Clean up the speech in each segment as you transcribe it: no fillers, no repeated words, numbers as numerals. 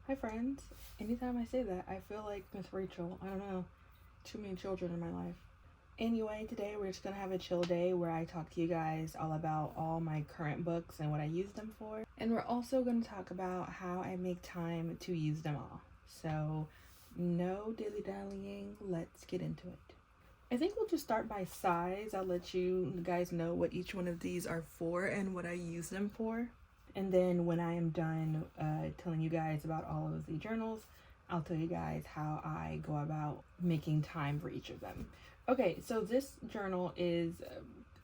Hi friends. Anytime I say that, I feel like Miss Rachel. I don't know. Too many children in my life. Anyway, today we're just gonna have a chill day where I talk to you guys all about all my current books and what I use them for. And we're also gonna talk about how I make time to use them all. So no dilly-dallying, let's get into it. I think we'll just start by size. I'll let you guys know what each one of these are for and what I use them for. And then when I am done telling you guys about all of the journals, I'll tell you guys how I go about making time for each of them. Okay, so this journal is,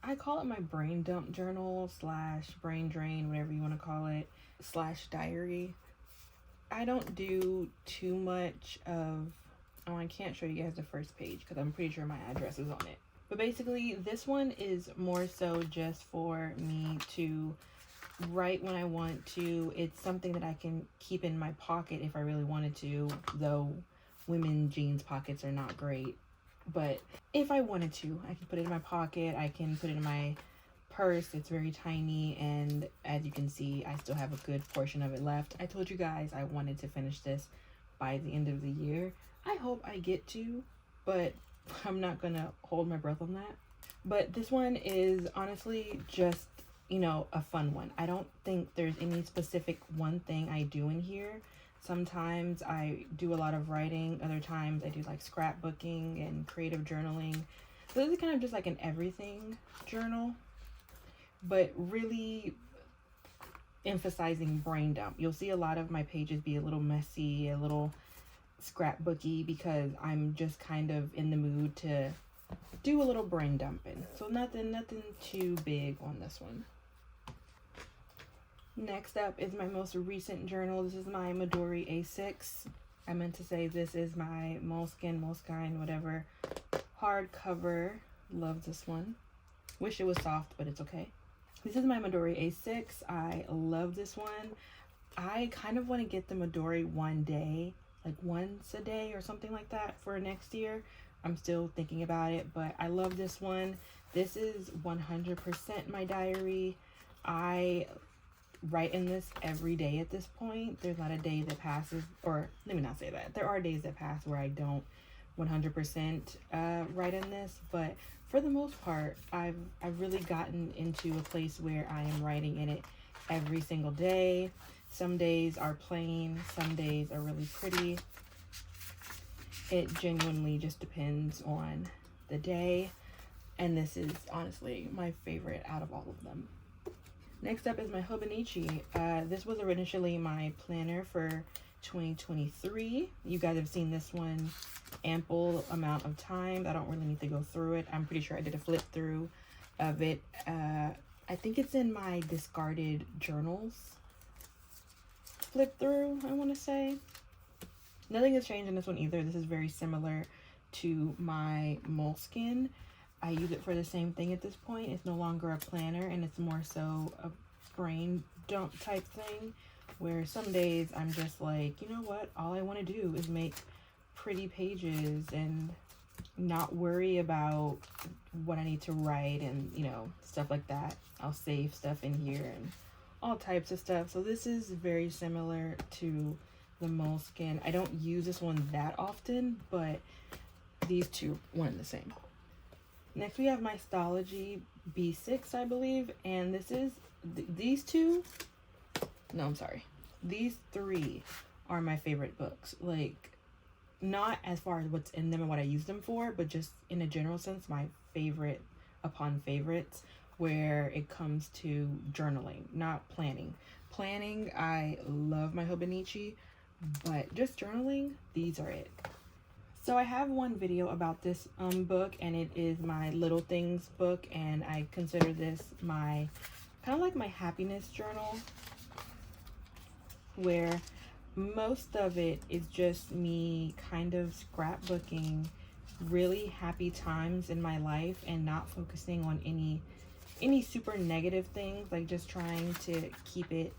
I call it my brain dump journal slash brain drain, whatever you want to call it, slash diary. I don't do too much of, oh, I can't show you guys the first page because I'm pretty sure my address is on it. But basically, this one is more so just for me to write when I want to. It's something that I can keep in my pocket if I really wanted to, though women jeans pockets are not great. But if I wanted to, I can put it in my pocket. I can put it in my purse. It's very tiny, and as you can see, I still have a good portion of it left. I told you guys I wanted to finish this by the end of the year. I hope I get to, but I'm not gonna hold my breath on that. But this one is honestly just, you know, a fun one. I don't think there's any specific one thing I do in here. Sometimes I do a lot of writing, other times I do like scrapbooking and creative journaling. So this is kind of just like an everything journal, but really emphasizing brain dump. You'll see a lot of my pages be a little messy, a little scrapbooky, because I'm just kind of in the mood to do a little brain dumping. So nothing too big on this one. Next up is my most recent journal. This is my Midori A6. I meant to say this is my Moleskine, whatever, hardcover. Love this one. Wish it was soft, but it's okay. This is my Midori A6. I love this one. I kind of want to get the Midori one day, like once a day or something like that for next year. I'm still thinking about it, but I love this one. This is 100% my diary. I write in this every day at this point. There's not a day that passes, or let me not say that. There are days that pass where I don't 100% write in this, but for the most part, I've really gotten into a place where I am writing in it every single day. Some days are plain, some days are really pretty. It genuinely just depends on the day, and this is honestly my favorite out of all of them. Next up is my 𝚗𝚘𝚖𝚎. This was originally my planner for 2023. You guys have seen this one ample amount of times. I don't really need to go through it. I'm pretty sure I did a flip through of it. I think it's in my discarded journals flip through, I want to say. Nothing has changed in this one either. This is very similar to my Moleskine. I use it for the same thing at this point. It's no longer a planner, and it's more so a brain dump type thing, where some days I'm just like, you know what, all I want to do is make pretty pages and not worry about what I need to write and, you know, stuff like that. I'll save stuff in here and all types of stuff. So this is very similar to the Moleskine. I don't use this one that often, but these two, one and the same. Next we have my Stylogy B6, I believe, and this is these two, no, I'm sorry, these three are my favorite books. Like, not as far as what's in them and what I use them for, but just in a general sense, my favorite upon favorites where it comes to journaling, not planning. Planning, I love my 𝚗𝚘𝚖𝚎, but just journaling, these are it. So I have one video about this book, and it is my Little Things book, and I consider this my kind of like my happiness journal, where most of it is just me kind of scrapbooking really happy times in my life and not focusing on any super negative things, like just trying to keep it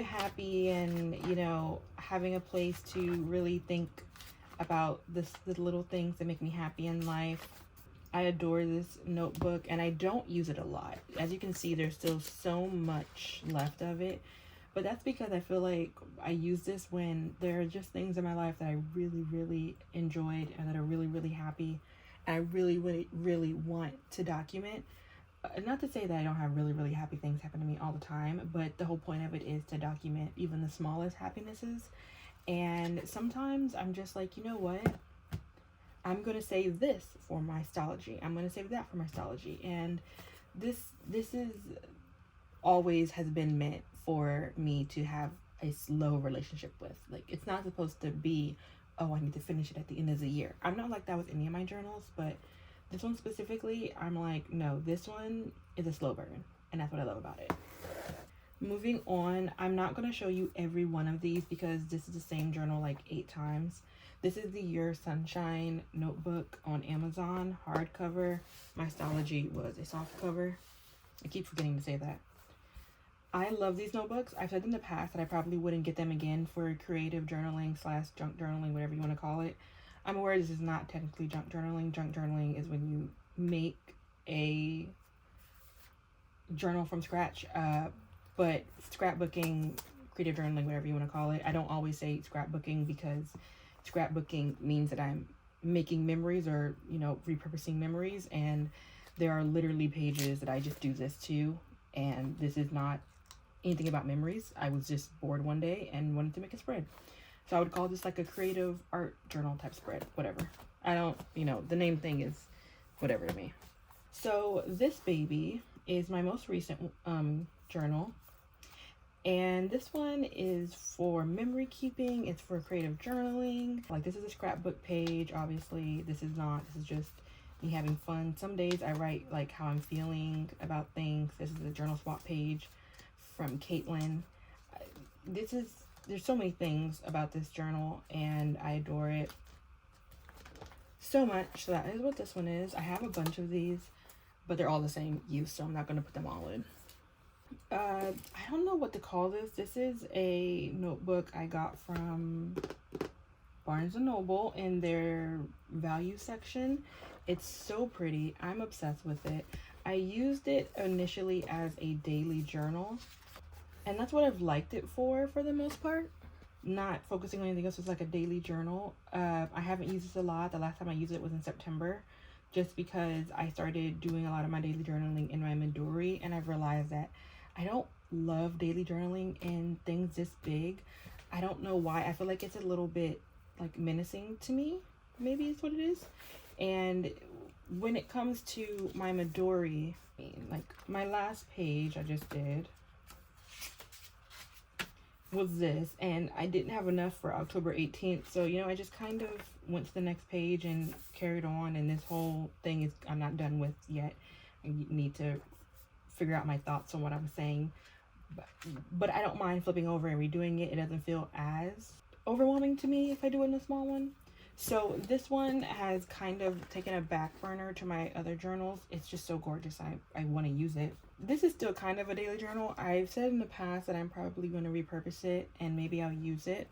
happy, and, you know, having a place to really think about the little things that make me happy in life. I adore this notebook, and I don't use it a lot. As you can see, there's still so much left of it, But that's because I feel like I use this when there are just things in my life that I really, really enjoyed and that are really, really happy. And I really, really, really want to document. Not to say that I don't have really, really happy things happen to me all the time, but the whole point of it is to document even the smallest happinesses. And sometimes I'm just like, you know what? I'm going to save this for my stylogy. I'm going to save that for my stylogy. And this is always has been meant for me to have a slow relationship with. Like, it's not supposed to be, oh, I need to finish it at the end of the year. I'm not like that with any of my journals, but this one specifically, I'm like, no, this one is a slow burn, and that's what I love about it. Moving on, I'm not going to show you every one of these because this is the same journal like 8 times. This is the 𝚗𝚘𝚢 notebook on Amazon, hardcover. My stylogy was a soft cover. I keep forgetting to say that. I love these notebooks. I've said in the past that I probably wouldn't get them again for creative journaling / junk journaling, whatever you want to call it. I'm aware this is not technically junk journaling. Junk journaling is when you make a journal from scratch, but scrapbooking, creative journaling, whatever you want to call it. I don't always say scrapbooking because scrapbooking means that I'm making memories or, you know, repurposing memories, and there are literally pages that I just do this to, and this is not anything about memories. I was just bored one day and wanted to make a spread. So I would call this like a creative art journal type spread, whatever. I don't, you know, the name thing is whatever to me. So this baby is my most recent journal. And this one is for memory keeping. It's for creative journaling. Like, this is a scrapbook page, obviously. This is not. This is just me having fun. Some days I write like how I'm feeling about things. This is a journal swap page from 𝚗𝚘𝚖𝚎. There's so many things about this journal, and I adore it so much. So that is what this one is. I have a bunch of these, but they're all the same use, so I'm not going to put them all in. I don't know what to call this. This is a notebook I got from Barnes & Noble in their value section. It's so pretty. I'm obsessed with it. I used it initially as a daily journal, and that's what I've liked it for the most part. Not focusing on anything else, it's like a daily journal. I haven't used this a lot. The last time I used it was in September, just because I started doing a lot of my daily journaling in my Midori, and I've realized that I don't love daily journaling in things this big. I don't know why. I feel like it's a little bit like menacing to me. Maybe it's what it is. And when it comes to my Midori, like my last page I just did was this, and I didn't have enough for October 18th. So, you know, I just kind of went to the next page and carried on, and this whole thing is I'm not done with yet. I need to figure out my thoughts on what I'm saying, but I don't mind flipping over and redoing it. It doesn't feel as overwhelming to me if I do it in a small one. So this one has kind of taken a back burner to my other journals. It's just so gorgeous. I want to use it. This is still kind of a daily journal. I've said in the past that I'm probably going to repurpose it and maybe I'll use it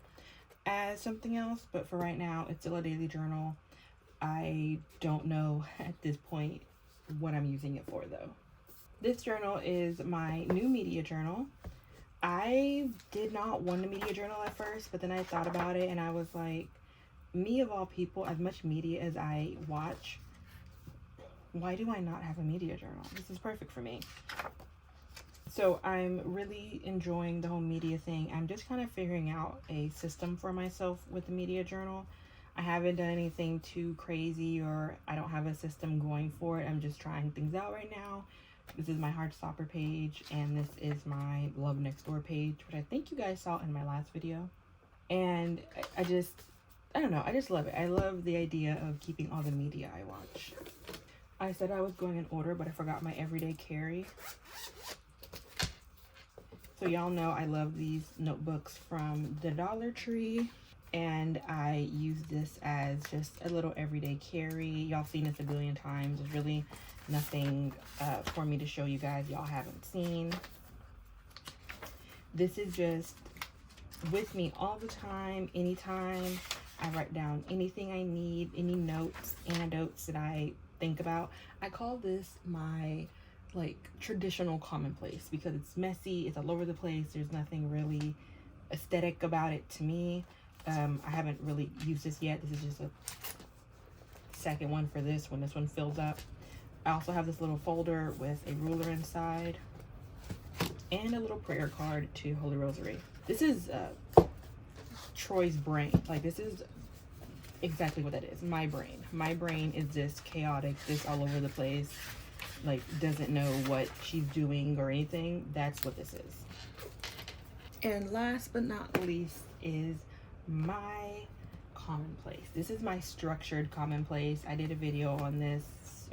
as something else, but for right now it's still a daily journal. I don't know at this point what I'm using it for though. This journal is my new media journal. I did not want a media journal at first, but then I thought about it and I was like, me of all people, as much media as I watch, why do I not have a media journal? This is perfect for me. So I'm really enjoying the whole media thing. I'm just kind of figuring out a system for myself with the media journal. I haven't done anything too crazy, or I don't have a system going for it. I'm just trying things out right now. This is my Heartstopper page, and this is my Love Next Door page, which I think you guys saw in my last video. And I don't know, I just love it. I love the idea of keeping all the media I watch. I said I was going in order, but I forgot my everyday carry. So y'all know I love these notebooks from the Dollar Tree, and I use this as just a little everyday carry. Y'all seen this a billion times. There's really nothing for me to show you guys y'all haven't seen. This is just with me all the time, anytime. I write down anything I need, any notes, anecdotes that I think about. I call this my like traditional commonplace because it's messy, it's all over the place, there's nothing really aesthetic about it to me. I haven't really used this yet. This is just a second one for this when this one fills up. I also have this little folder with a ruler inside and a little prayer card to Holy Rosary. This is Troy's brain. Like, this is exactly what that is. My brain is this chaotic, this all over the place, like doesn't know what she's doing or anything. That's what this is. And last but not least is my commonplace. This is my structured commonplace. I did a video on this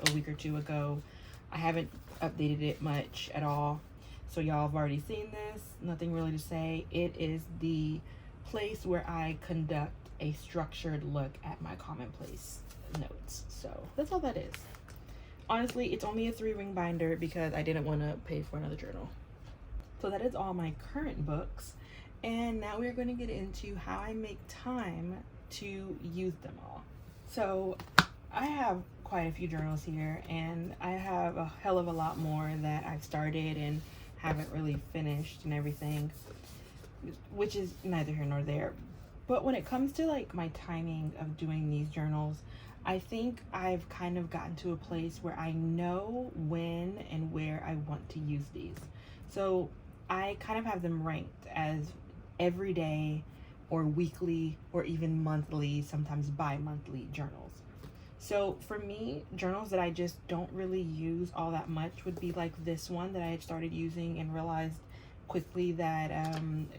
a week or two ago. I haven't updated it much at all, so y'all have already seen this. Nothing really to say. It is the place where I conduct a structured look at my commonplace notes. So that's all that is. Honestly, it's only a 3-ring binder because I didn't want to pay for another journal. So that is all my current books, and now we're going to get into how I make time to use them all. So I have quite a few journals here, and I have a hell of a lot more that I've started and haven't really finished and everything, which is neither here nor there. But when it comes to like my timing of doing these journals, I think I've kind of gotten to a place where I know when and where I want to use these. So I kind of have them ranked as everyday or weekly or even monthly, sometimes bi-monthly journals. So for me, journals that I just don't really use all that much would be like this one that I had started using and realized quickly that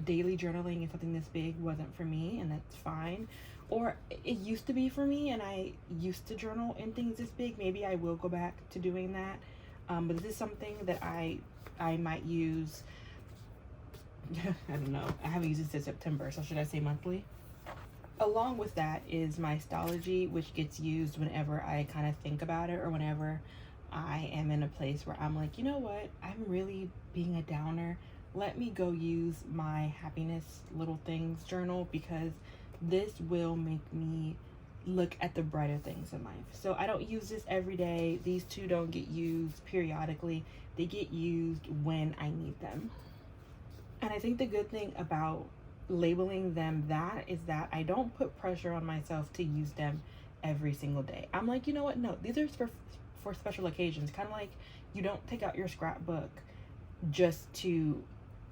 daily journaling is something this big wasn't for me, and that's fine. Or it used to be for me, and I used to journal in things this big. Maybe I will go back to doing that. But this is something that I might use. I don't know. I haven't used it since September, so should I say monthly? Along with that is my Stylogy, which gets used whenever I kind of think about it or whenever I am in a place where I'm like, you know what? I'm really being a downer. Let me go use my happiness little things journal because this will make me look at the brighter things in life. So I don't use this every day. These two don't get used periodically. They get used when I need them. And I think the good thing about labeling them that is that I don't put pressure on myself to use them every single day. I'm like, you know what? No, these are for special occasions. Kind of like you don't take out your scrapbook just to,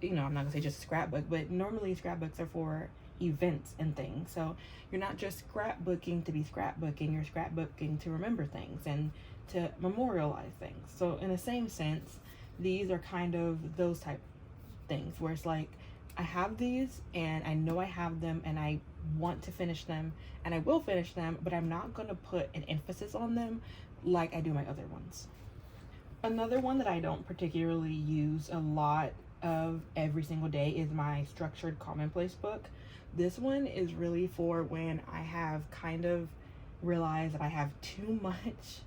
you know, I'm not gonna say just a scrapbook, but normally scrapbooks are for events and things. So you're not just scrapbooking to be scrapbooking, you're scrapbooking to remember things and to memorialize things. So in the same sense, these are kind of those type things where it's like, I have these and I know I have them and I want to finish them and I will finish them, but I'm not going to put an emphasis on them like I do my other ones. Another one that I don't particularly use a lot of every single day is my structured commonplace book. This one is really for when I have kind of realized that I have too much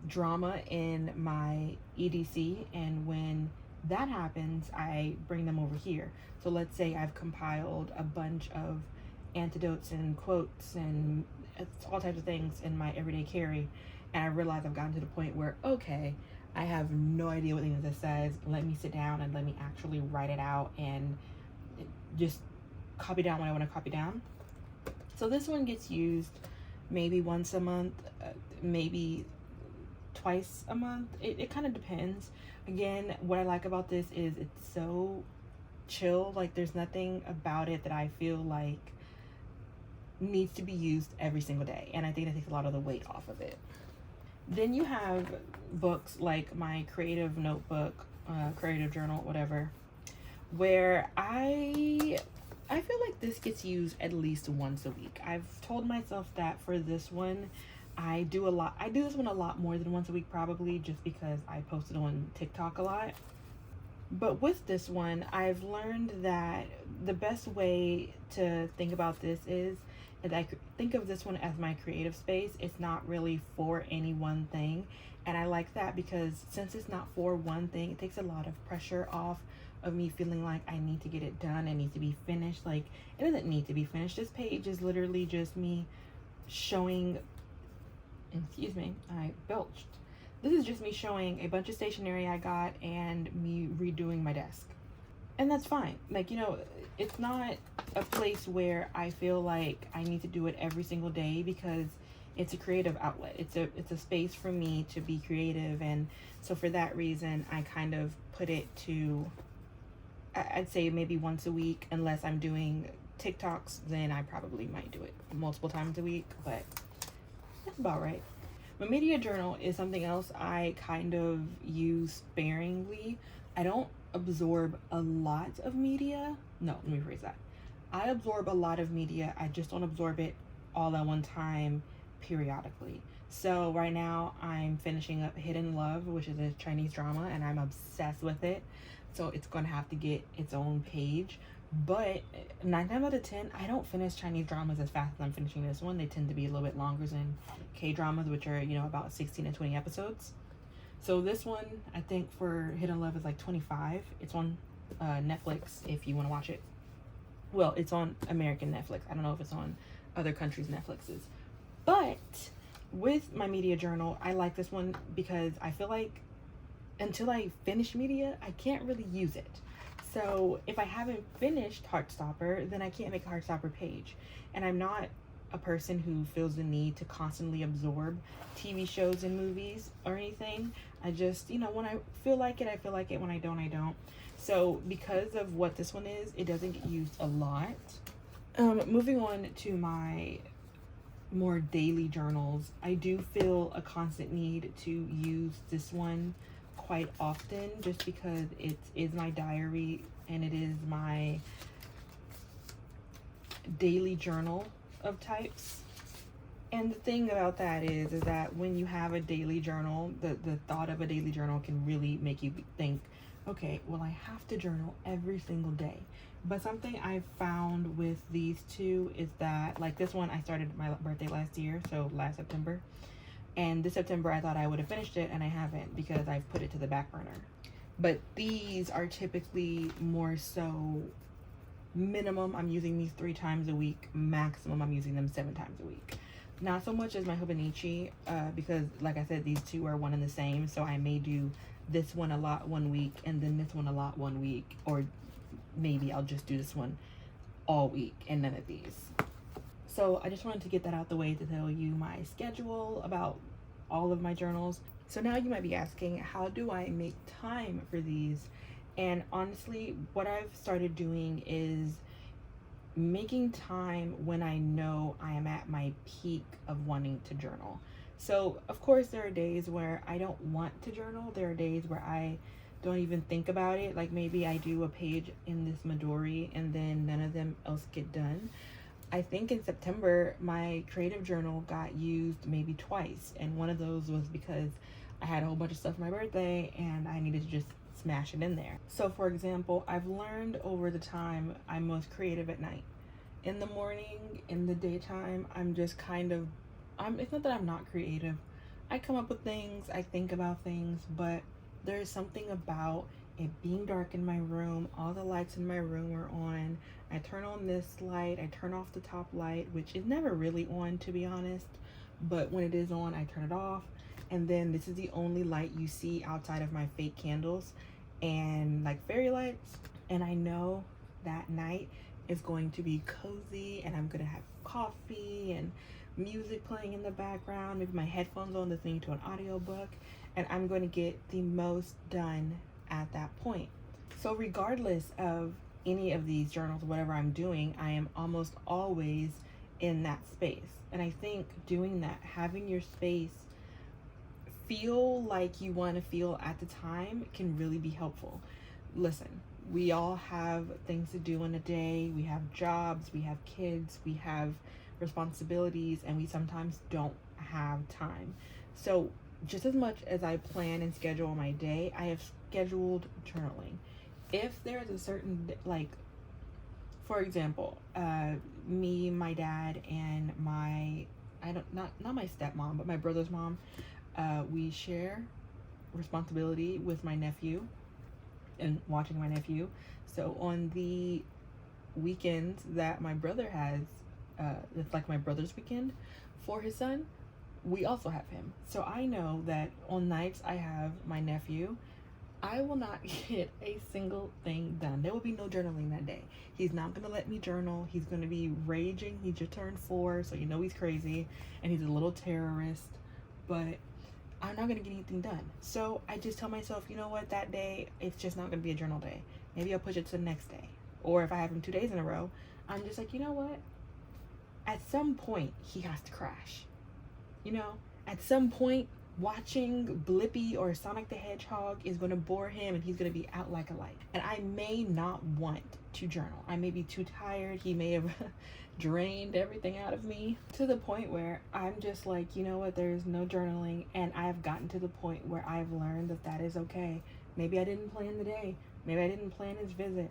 drama in my EDC, and when that happens, I bring them over here. So let's say I've compiled a bunch of antidotes and quotes and all types of things in my everyday carry, and I realize I've gotten to the point where, okay, I have no idea what any of this says. Let me sit down and let me actually write it out and just copy down what I want to copy down. So this one gets used maybe once a month, maybe twice a month. It kind of depends. Again, what I like about this is it's so chill. Like, there's nothing about it that I feel like needs to be used every single day, and I think that takes a lot of the weight off of it. Then you have books like my creative notebook, creative journal, whatever, where I feel like this gets used at least once a week. I've told myself that for this one, I do this one a lot more than once a week, probably just because I post it on TikTok a lot. But with this one, I've learned that the best way to think about this is I think of this one as my creative space. It's not really for any one thing. And I like that because since it's not for one thing, it takes a lot of pressure off of me feeling like I need to get it done. I need to be finished. Like, it doesn't need to be finished. This page is literally just me showing, excuse me, I belched. this is just me showing a bunch of stationery I got and me redoing my desk. And that's fine. Like, you know, it's not a place where I feel like I need to do it every single day, because it's a creative outlet. It's a space for me to be creative. And so for that reason, I kind of put it to, I'd say maybe once a week, unless I'm doing TikToks, then I probably might do it multiple times a week, but that's about right. My media journal is something else I kind of use sparingly. I don't absorb a lot of media. No, let me rephrase that. I absorb a lot of media. I just don't absorb it all at one time, periodically. So right now I'm finishing up Hidden Love, which is a Chinese drama, and I'm obsessed with it. So it's going to have to get its own page. But 9 times out of 10, I don't finish Chinese dramas as fast as I'm finishing this one. They tend to be a little bit longer than K-dramas, which are, you know, about 16 to 20 episodes. So this one, I think for Hidden Love is like 25. It's on Netflix if you want to watch it. Well, it's on American Netflix. I don't know if it's on other countries' Netflixes. But with my media journal, I like this one because I feel like until I finish media, I can't really use it. So if I haven't finished Heartstopper, then I can't make a Heartstopper page. And I'm not a person who feels the need to constantly absorb TV shows and movies or anything. I just, you know, when I feel like it, I feel like it. When I don't, I don't. So because of what this one is, it doesn't get used a lot. Moving on to my more daily journals, I do feel a constant need to use this one quite often, just because it is my diary and it is my daily journal of types. And the thing about that is that when you have a daily journal, the thought of a daily journal can really make you think, okay, well, I have to journal every single day. But something I've found with these two is that, like this one, I started my birthday last year, so last September. And this September, I thought I would have finished it, and I haven't, because I've put it to the back burner. But these are typically more so minimum. I'm using these 3 times a week. Maximum, I'm using them 7 times a week. Not so much as my 𝚗𝚘𝚖𝚎, because, like I said, these two are one and the same. So I may do this one a lot one week, and then this one a lot one week. Or maybe I'll just do this one all week and none of these. So I just wanted to get that out the way to tell you my schedule about all of my journals. So now you might be asking, how do I make time for these? And honestly, what I've started doing is making time when I know I am at my peak of wanting to journal. So of course there are days where I don't want to journal. There are days where I don't even think about it. Like maybe I do a page in this Midori and then none of them else get done. I think in September, my creative journal got used maybe twice. And one of those was because I had a whole bunch of stuff for my birthday and I needed to just smash it in there. So for example, I've learned over the time I'm most creative at night. In the morning, in the daytime, I'm just kind of, it's not that I'm not creative. I come up with things, I think about things, but there's something about it being dark in my room. All the lights in my room are on. I turn on this light, I turn off the top light, which is never really on, to be honest, but when it is on, I turn it off. And then this is the only light you see outside of my fake candles and like fairy lights. And I know that night is going to be cozy, and I'm gonna have coffee and music playing in the background, maybe my headphones on, listening to an audiobook, and I'm going to get the most done at that point. So regardless of any of these journals, whatever I'm doing, I am almost always in that space. And I think doing that, having your space feel like you want to feel at the time, can really be helpful. Listen, we all have things to do in a day. We have jobs, we have kids, we have responsibilities, and we sometimes don't have time. So just as much as I plan and schedule my day, I have scheduled journaling. If there's a certain, like, for example, me, my dad, and my, not my stepmom, but my brother's mom, we share responsibility with my nephew and watching my nephew. So on the weekends that my brother has, it's like my brother's weekend for his son, we also have him. So I know that on nights I have my nephew, I will not get a single thing done. There will be no journaling that day. He's not going to let me journal. He's going to be raging. He just turned 4, so you know he's crazy, and he's a little terrorist, but I'm not going to get anything done. So I just tell myself, you know what, that day, it's just not going to be a journal day. Maybe I'll push it to the next day. Or if I have him 2 days in a row, I'm just like, you know what, at some point, he has to crash. You know, at some point, watching Blippi or Sonic the Hedgehog is going to bore him and he's going to be out like a light. And I may not want to journal. I may be too tired. He may have drained everything out of me to the point where I'm just like, you know what, there's no journaling. And I've gotten to the point where I've learned that that is okay. Maybe I didn't plan the day. Maybe I didn't plan his visit.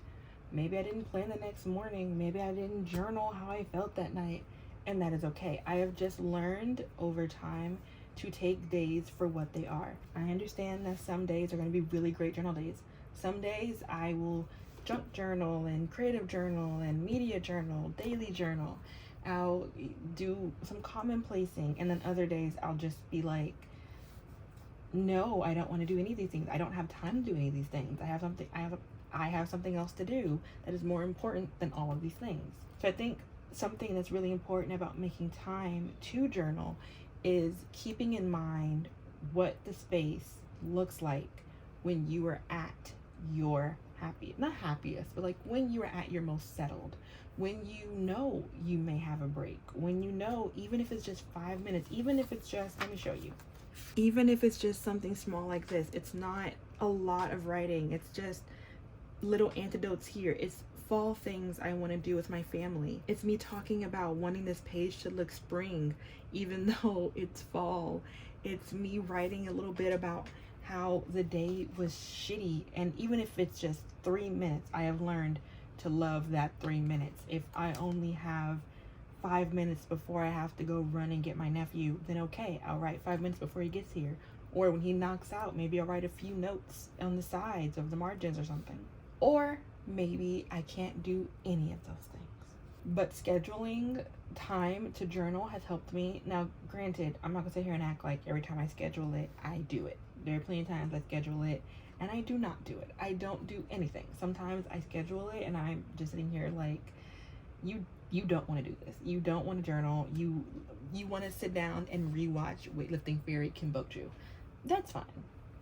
Maybe I didn't plan the next morning. Maybe I didn't journal how I felt that night. And that is okay. I have just learned over time to take days for what they are. I understand that some days are going to be really great journal days. Some days I will junk journal and creative journal and media journal, daily journal. I'll do some commonplacing, and then other days I'll just be like, no, I don't want to do any of these things. I don't have time to do any of these things. I have something else to do that is more important than all of these things. So I think something that's really important about making time to journal is keeping in mind what the space looks like when you are at your not happiest, but like when you are at your most settled, when you know you may have a break, when you know, even if it's just 5 minutes, even if it's just, let me show you, even if it's just something small like this, it's not a lot of writing, it's just little antidotes here. It's fall things I want to do with my family. It's me talking about wanting this page to look spring even though it's fall. It's me writing a little bit about how the day was shitty, and even if it's just 3 minutes, I have learned to love that 3 minutes. If I only have 5 minutes before I have to go run and get my nephew, then okay, I'll write 5 minutes before he gets here. Or when he knocks out, maybe I'll write a few notes on the sides of the margins or something. Or maybe I can't do any of those things. But scheduling time to journal has helped me. Now, granted, I'm not gonna sit here and act like every time I schedule it, I do it. There are plenty of times I schedule it and I do not do it. I don't do anything. Sometimes I schedule it and I'm just sitting here like, you don't want to do this. You don't want to journal. You want to sit down and rewatch Weightlifting Fairy 𝚗𝚘𝚎. That's fine.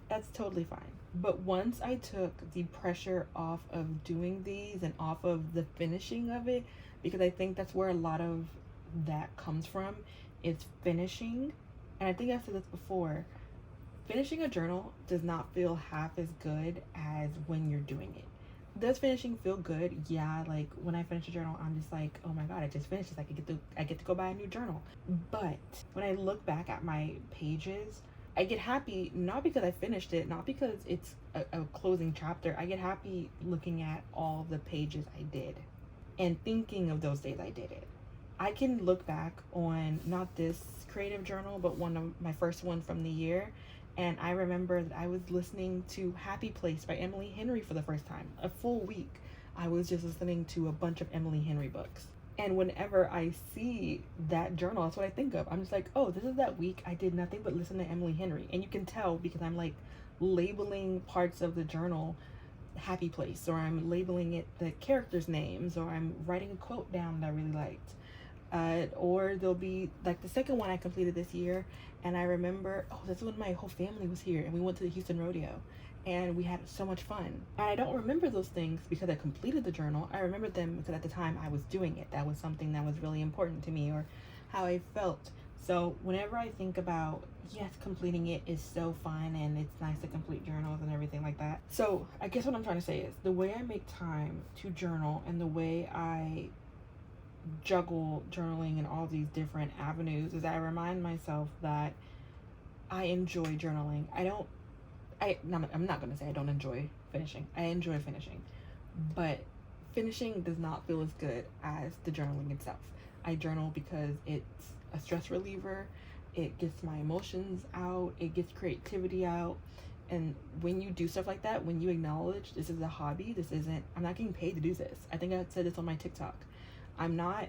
That's totally fine. But once I took the pressure off of doing these and off of the finishing of it, because I think that's where a lot of that comes from, it's finishing. And I think I've said this before, finishing a journal does not feel half as good as when you're doing it. Does finishing feel good? Yeah, like when I finish a journal, I'm just like, oh my god, I just finished this. I get to go buy a new journal. But when I look back at my pages, I get happy, not because I finished it, not because it's a closing chapter. I get happy looking at all the pages I did and thinking of those days I did it. I can look back on not this creative journal, but one of my first one from the year. And I remember that I was listening to Happy Place by Emily Henry for the first time. A full week, I was just listening to a bunch of Emily Henry books. And whenever I see that journal, that's what I think of. I'm just like, oh, this is that week I did nothing but listen to Emily Henry. And you can tell because I'm like labeling parts of the journal Happy Place, or I'm labeling it the characters' names, or I'm writing a quote down that I really liked. Or there'll be like the second one I completed this year, and I remember, oh, that's when my whole family was here and we went to the Houston Rodeo and we had so much fun. And I don't remember those things because I completed the journal. I remember them because at the time I was doing it. That was something that was really important to me, or how I felt. So whenever I think about, yes, completing it is so fun and it's nice to complete journals and everything like that. So I guess what I'm trying to say is the way I make time to journal and the way I juggle journaling in all these different avenues is I remind myself that I enjoy journaling. I'm not going to say I don't enjoy finishing. I enjoy finishing. But finishing does not feel as good as the journaling itself. I journal because it's a stress reliever. It gets my emotions out. It gets creativity out. And when you do stuff like that, when you acknowledge this is a hobby, I'm not getting paid to do this. I think I said this on my TikTok. I'm not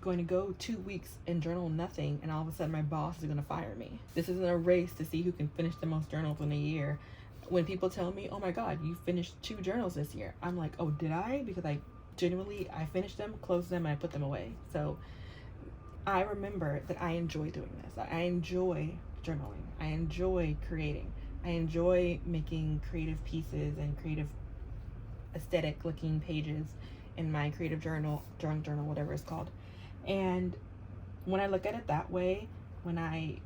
going to go 2 weeks and journal nothing, and all of a sudden my boss is going to fire me. This isn't a race to see who can finish the most journals in a year. When people tell me, oh my God, you finished 2 journals this year, I'm like, oh, did I? Because I finished them, closed them, and I put them away. So I remember that I enjoy doing this. I enjoy journaling. I enjoy creating. I enjoy making creative pieces and creative aesthetic looking pages in my creative journal, whatever it's called. And when I look at it that way, when I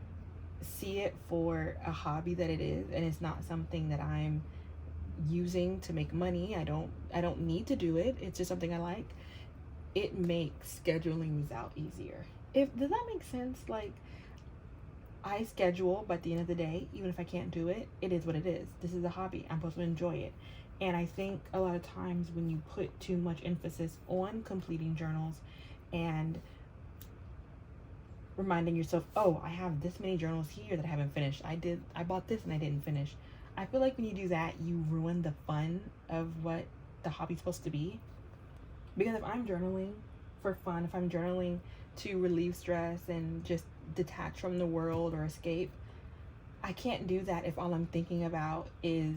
see it for a hobby that it is, and it's not something that I'm using to make money, I don't need to do it, it's just something I like, it makes scheduling these out easier. Does that make sense? Like, I schedule, but at the end of the day, even if I can't do it, it is what it is. This is a hobby. I'm supposed to enjoy it. And I think a lot of times when you put too much emphasis on completing journals and reminding yourself, oh, I have this many journals here that I haven't finished. I bought this and I didn't finish. I feel like when you do that, you ruin the fun of what the hobby's supposed to be. Because if I'm journaling for fun, if I'm journaling to relieve stress and just detach from the world or escape, I can't do that if all I'm thinking about is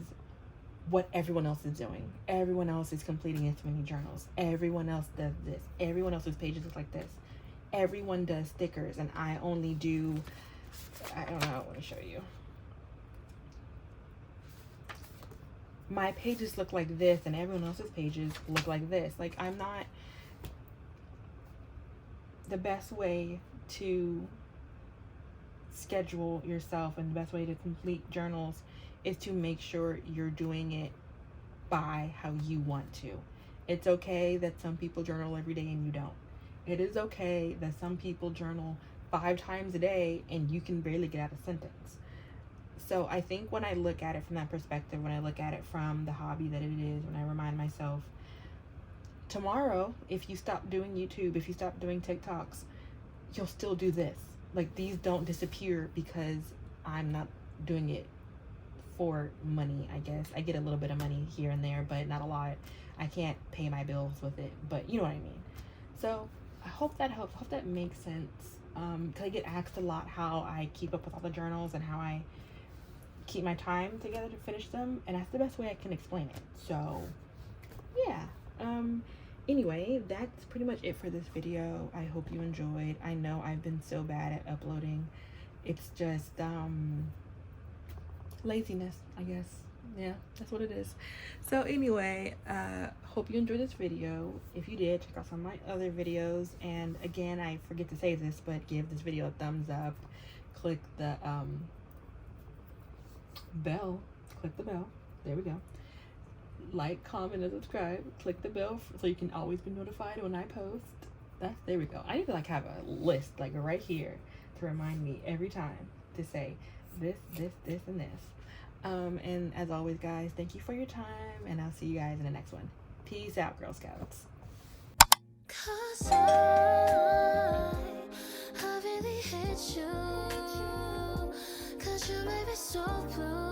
what everyone else is doing. Everyone else is completing as many journals. Everyone else does this. Everyone else's pages look like this. Everyone does stickers, and I only do, I don't know, I want to show you. My pages look like this, and everyone else's pages look like this. Like, I'm not, the best way to schedule yourself and the best way to complete journals is to make sure you're doing it by how you want to. It's okay that some people journal every day and you don't. It is okay that some people journal 5 times a day and you can barely get out a sentence. So I think when I look at it from that perspective, when I look at it from the hobby that it is, when I remind myself, tomorrow, if you stop doing YouTube, if you stop doing TikToks, you'll still do this. Like, these don't disappear because I'm not doing it for money, I guess. I get a little bit of money here and there, but not a lot. I can't pay my bills with it, but you know what I mean. So I hope that helps. I hope that makes sense. Because I get asked a lot how I keep up with all the journals and how I keep my time together to finish them, and that's the best way I can explain it. So yeah. Anyway, that's pretty much it for this video. I hope you enjoyed. I know I've been so bad at uploading. It's just laziness, I guess. Yeah, that's what it is. So anyway, hope you enjoyed this video. If you did, check out some of my other videos. And again, I forget to say this, but give this video a thumbs up. Click the bell. Click the bell. There we go. Like, comment, and subscribe. Click the bell so you can always be notified when I post. There we go. I need to like have a list like right here to remind me every time to say this, and this. And as always, guys, thank you for your time, and I'll see you guys in the next one. Peace out, Girl Scouts. 'Cause I really hate you, 'cause you made me so blue.